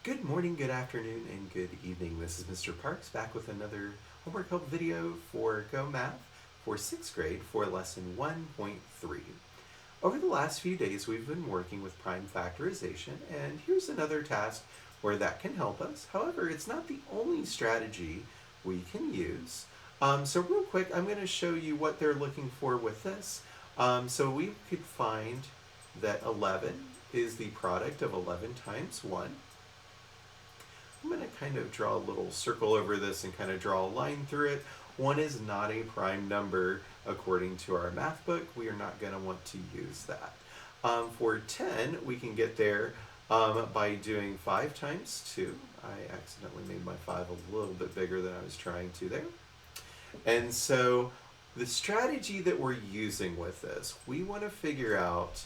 Good morning, good afternoon, and good evening. This is Mr. Parks back with another homework help video for Go Math for 6th grade for lesson 1.3. Over the last few days, we've been working with prime factorization, and here's another task where that can help us. However, it's not the only strategy we can use. So real quick, I'm going to show you what they're looking for with this. So we could find that 11 is the product of 11 times 1. I'm going to kind of draw a little circle over this and kind of draw a line through it. 1 is not a prime number according to our math book. We are not going to want to use that. For 10, we can get there by doing 5 times 2. I accidentally made my 5 a little bit bigger than I was trying to there. And so the strategy that we're using with this, we want to figure out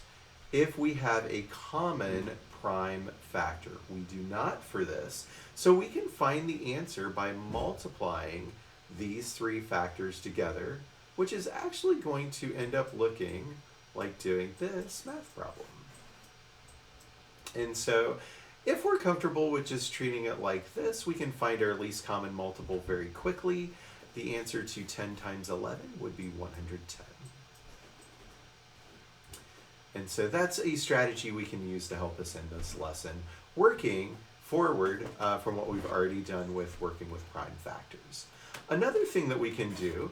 if we have a common prime factor. We do not for this. So we can find the answer by multiplying these 3 factors together, which is actually going to end up looking like doing this math problem. And so if we're comfortable with just treating it like this, we can find our least common multiple very quickly. The answer to 10 times 11 would be 110. And so that's a strategy we can use to help us in this lesson, working forward from what we've already done with working with prime factors. Another thing that we can do,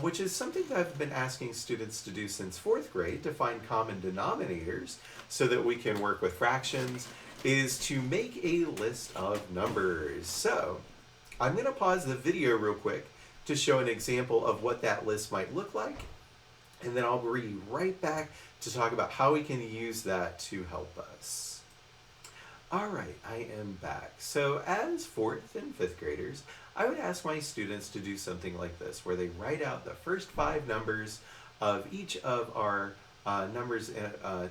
which is something that I've been asking students to do since 4th grade, to find common denominators so that we can work with fractions, is to make a list of numbers. So I'm going to pause the video real quick to show an example of what that list might look like, and then I'll be right back to talk about how we can use that to help us. All right, I am back. So as 4th and 5th graders, I would ask my students to do something like this, where they write out the first 5 numbers of each of our numbers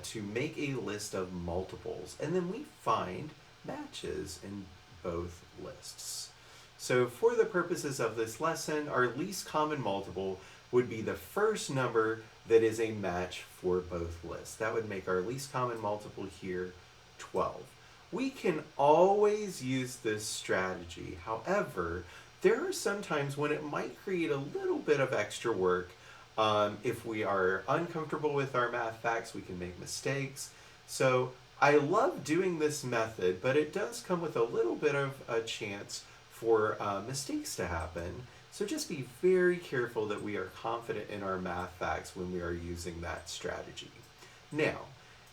to make a list of multiples, and then we find matches in both lists. So for the purposes of this lesson, our least common multiple would be the first number that is a match for both lists. That would make our least common multiple here 12. We can always use this strategy. However, there are some times when it might create a little bit of extra work. If we are uncomfortable with our math facts, we can make mistakes. So I love doing this method, but it does come with a little bit of a chance for mistakes to happen. So just be very careful that we are confident in our math facts when we are using that strategy. Now,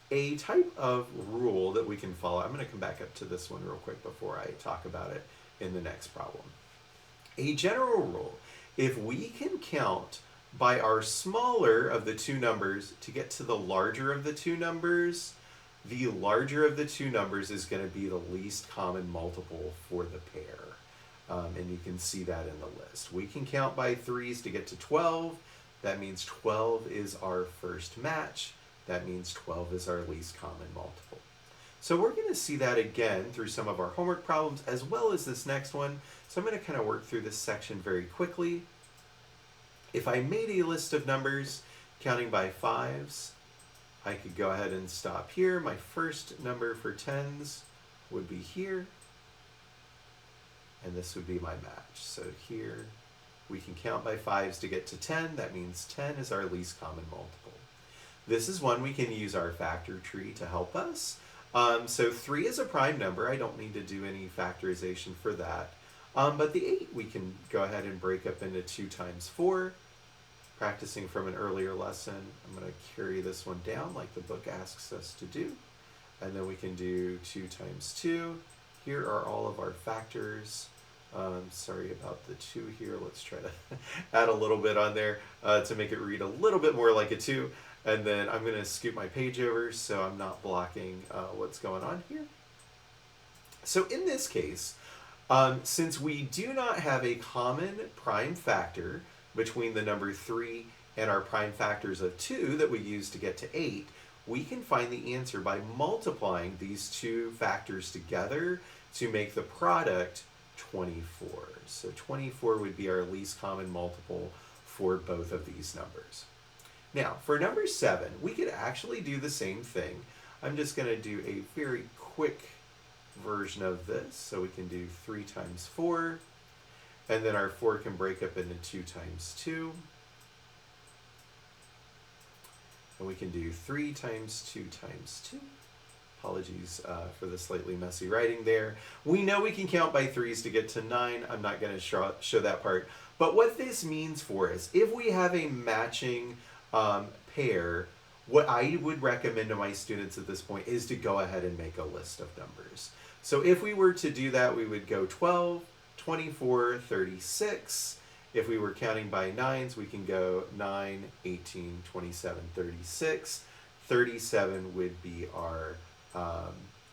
a type of rule that we can follow, I'm going to come back up to this one real quick before I talk about it in the next problem. A general rule, if we can count by our smaller of the 2 numbers to get to the larger of the 2 numbers, the larger of the 2 numbers is going to be the least common multiple for the pair. And you can see that in the list. We can count by 3s to get to 12. That means 12 is our first match. That means 12 is our least common multiple. So we're going to see that again through some of our homework problems as well as this next one. So I'm going to kind of work through this section very quickly. If I made a list of numbers counting by 5s, I could go ahead and stop here. My first number for 10s would be here. And this would be my match. So here we can count by 5s to get to 10. That means 10 is our least common multiple. This is one we can use our factor tree to help us. So 3 is a prime number. I don't need to do any factorization for that. But the 8 we can go ahead and break up into 2 times 4. Practicing from an earlier lesson, I'm going to carry this one down like the book asks us to do. And then we can do 2 times 2. Here are all of our factors. Sorry about the 2 here. Let's try to add a little bit on there to make it read a little bit more like a 2. And then I'm going to scoot my page over so I'm not blocking what's going on here. So in this case, since we do not have a common prime factor between the number 3 and our prime factors of 2 that we use to get to 8, we can find the answer by multiplying these 2 factors together to make the product 24. So 24 would be our least common multiple for both of these numbers. Now, for number 7, we could actually do the same thing. I'm just going to do a very quick version of this. So we can do 3 times 4, and then our 4 can break up into 2 times 2. And we can do 3 times 2 times 2. Apologies for the slightly messy writing there. We know we can count by 3s to get to 9. I'm not going to show that part. But what this means for us, if we have a matching pair, what I would recommend to my students at this point is to go ahead and make a list of numbers. So if we were to do that, we would go 12, 24, 36. If we were counting by 9s, we can go 9, 18, 27, 36. 37 would be our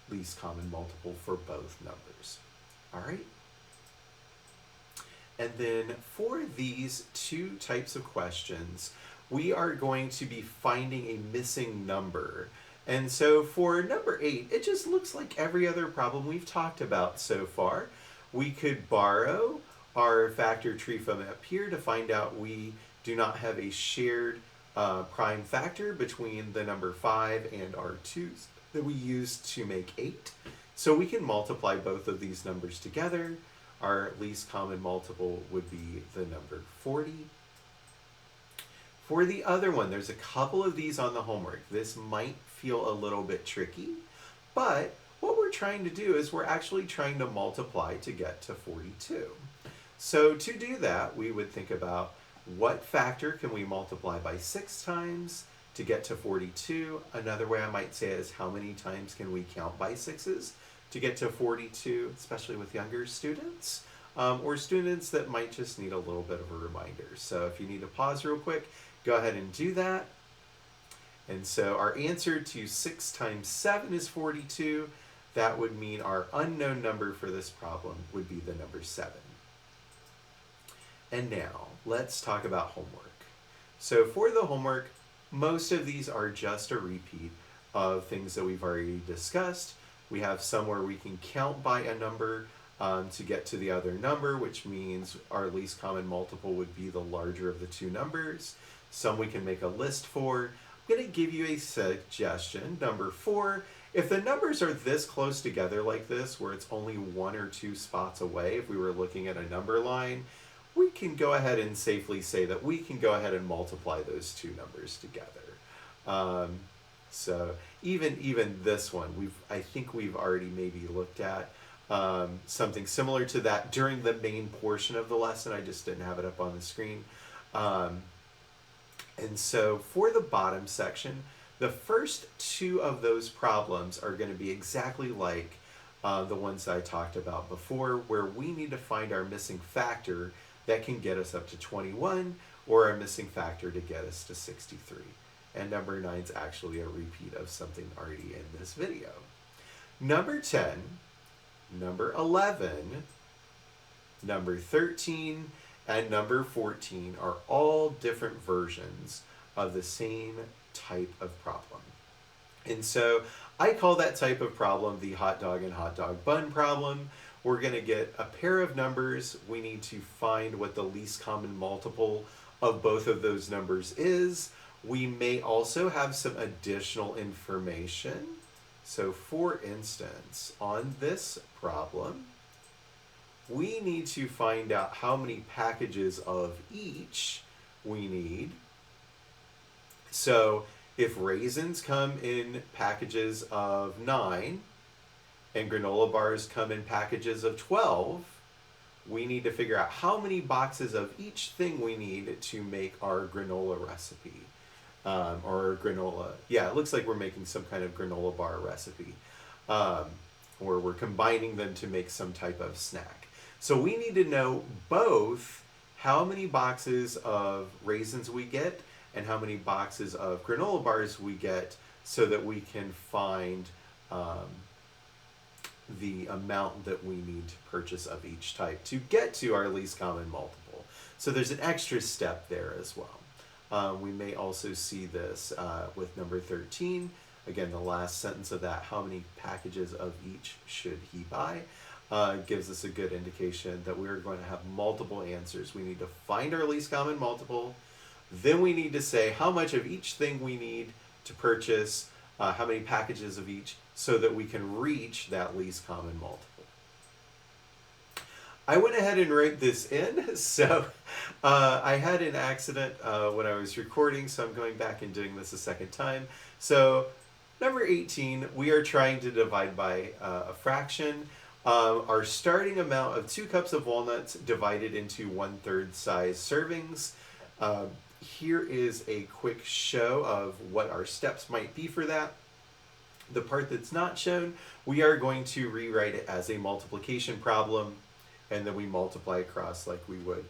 least common multiple for both numbers. All right? And then for these 2 types of questions, we are going to be finding a missing number. And so for number 8, it just looks like every other problem we've talked about so far. We could borrow our factor tree from up here to find out we do not have a shared prime factor between the number 5 and our 2's that we use to make 8. So we can multiply both of these numbers together. Our least common multiple would be the number 40. For the other one, there's a couple of these on the homework. This might feel a little bit tricky, but what we're trying to do is we're actually trying to multiply to get to 42. So to do that, we would think about what factor can we multiply by 6 times to get to 42. Another way I might say it is how many times can we count by 6s to get to 42, especially with younger students, or students that might just need a little bit of a reminder. So if you need to pause real quick, go ahead and do that. And so our answer to 6 times 7 is 42. That would mean our unknown number for this problem would be the number 7. And now let's talk about homework. So for the homework, most of these are just a repeat of things that we've already discussed. We have some where we can count by a number to get to the other number, which means our least common multiple would be the larger of the 2 numbers. Some we can make a list for. I'm going to give you a suggestion. Number 4, if the numbers are this close together like this, where it's only 1 or 2 spots away, if we were looking at a number line, we can go ahead and safely say that we can go ahead and multiply those 2 numbers together. So even this one, I think we've already maybe looked at something similar to that during the main portion of the lesson. I just didn't have it up on the screen. And so for the bottom section, the first 2 of those problems are going to be exactly like the ones I talked about before, where we need to find our missing factor that can get us up to 21, or a missing factor to get us to 63. And number 9 is actually a repeat of something already in this video. Number 10, number 11, number 13, and number 14 are all different versions of the same type of problem. And so I call that type of problem the hot dog and hot dog bun problem. We're going to get a pair of numbers. We need to find what the least common multiple of both of those numbers is. We may also have some additional information. So for instance, on this problem, we need to find out how many packages of each we need. So if raisins come in packages of 9 and granola bars come in packages of 12, we need to figure out how many boxes of each thing we need to make our granola recipe. Or granola, yeah, it looks like we're making some kind of granola bar recipe. Or we're combining them to make some type of snack. So we need to know both how many boxes of raisins we get and how many boxes of granola bars we get, so that we can find the amount that we need to purchase of each type to get to our least common multiple. So there's an extra step there as well. We may also see this with number 13. Again, the last sentence of that, how many packages of each should he buy, gives us a good indication that we're going to have multiple answers. We need to find our least common multiple. Then we need to say how much of each thing we need to purchase how many packages of each, so that we can reach that least common multiple. I went ahead and wrote this in, so I had an accident when I was recording, so I'm going back and doing this a second time. So number 18, we are trying to divide by a fraction. Our starting amount of 2 cups of walnuts divided into 1/3 size servings. Here is a quick show of what our steps might be for that. The part that's not shown, we are going to rewrite it as a multiplication problem, and then we multiply across like we would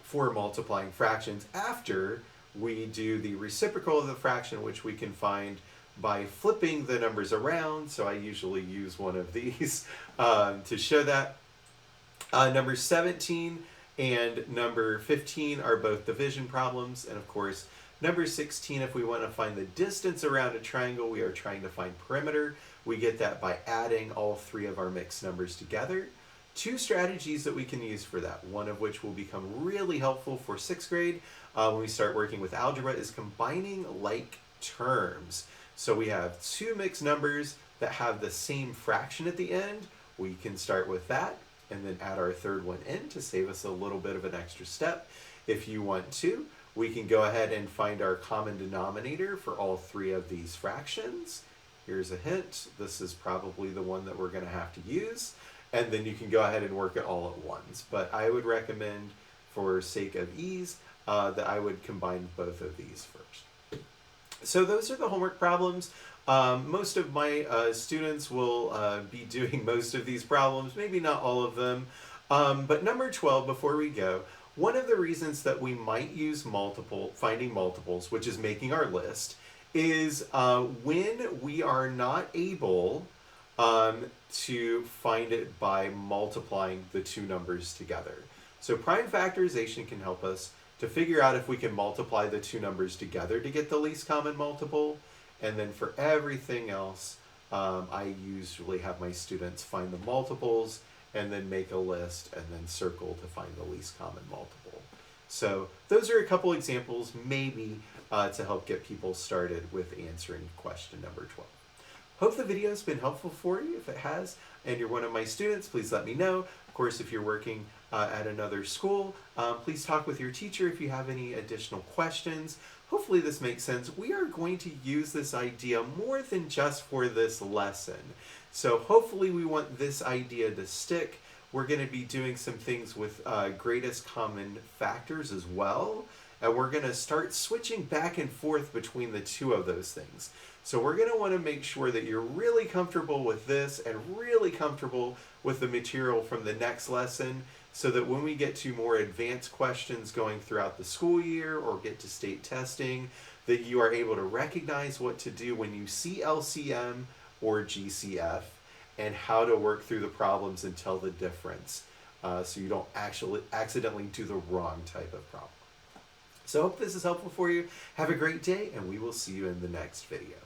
for multiplying fractions after we do the reciprocal of the fraction, which we can find by flipping the numbers around. So I usually use one of these to show that. Number 17 and number 15 are both division problems, and of course number 16, if we want to find the distance around a triangle, we are trying to find perimeter. We get that by adding all 3 of our mixed numbers together. 2 strategies that we can use for that, one of which will become really helpful for 6th grade when we start working with algebra, is combining like terms. So we have 2 mixed numbers that have the same fraction at the end. We can start with that and then add our 3rd one in to save us a little bit of an extra step. If you want to, we can go ahead and find our common denominator for all 3 of these fractions. Here's a hint. This is probably the one that we're going to have to use. And then you can go ahead and work it all at once. But I would recommend, for sake of ease, that I would combine both of these first. So those are the homework problems. Most of my students will be doing most of these problems, maybe not all of them. But number 12, before we go, one of the reasons that we might use finding multiples, which is making our list, is when we are not able to find it by multiplying the 2 numbers together. So prime factorization can help us to figure out if we can multiply the 2 numbers together to get the least common multiple. And then for everything else, I usually have my students find the multiples and then make a list and then circle to find the least common multiple. So those are a couple examples, maybe to help get people started with answering question number 12. Hope the video has been helpful for you. If it has, and you're one of my students, please let me know. Of course, if you're working at another school, please talk with your teacher if you have any additional questions. Hopefully this makes sense. We are going to use this idea more than just for this lesson. So hopefully we want this idea to stick. We're going to be doing some things with greatest common factors as well. And we're going to start switching back and forth between the 2 of those things. So we're going to want to make sure that you're really comfortable with this and really comfortable with the material from the next lesson, so that when we get to more advanced questions going throughout the school year or get to state testing, that you are able to recognize what to do when you see LCM or GCF and how to work through the problems and tell the difference, so you don't actually accidentally do the wrong type of problem. So I hope this is helpful for you. Have a great day, and we will see you in the next video.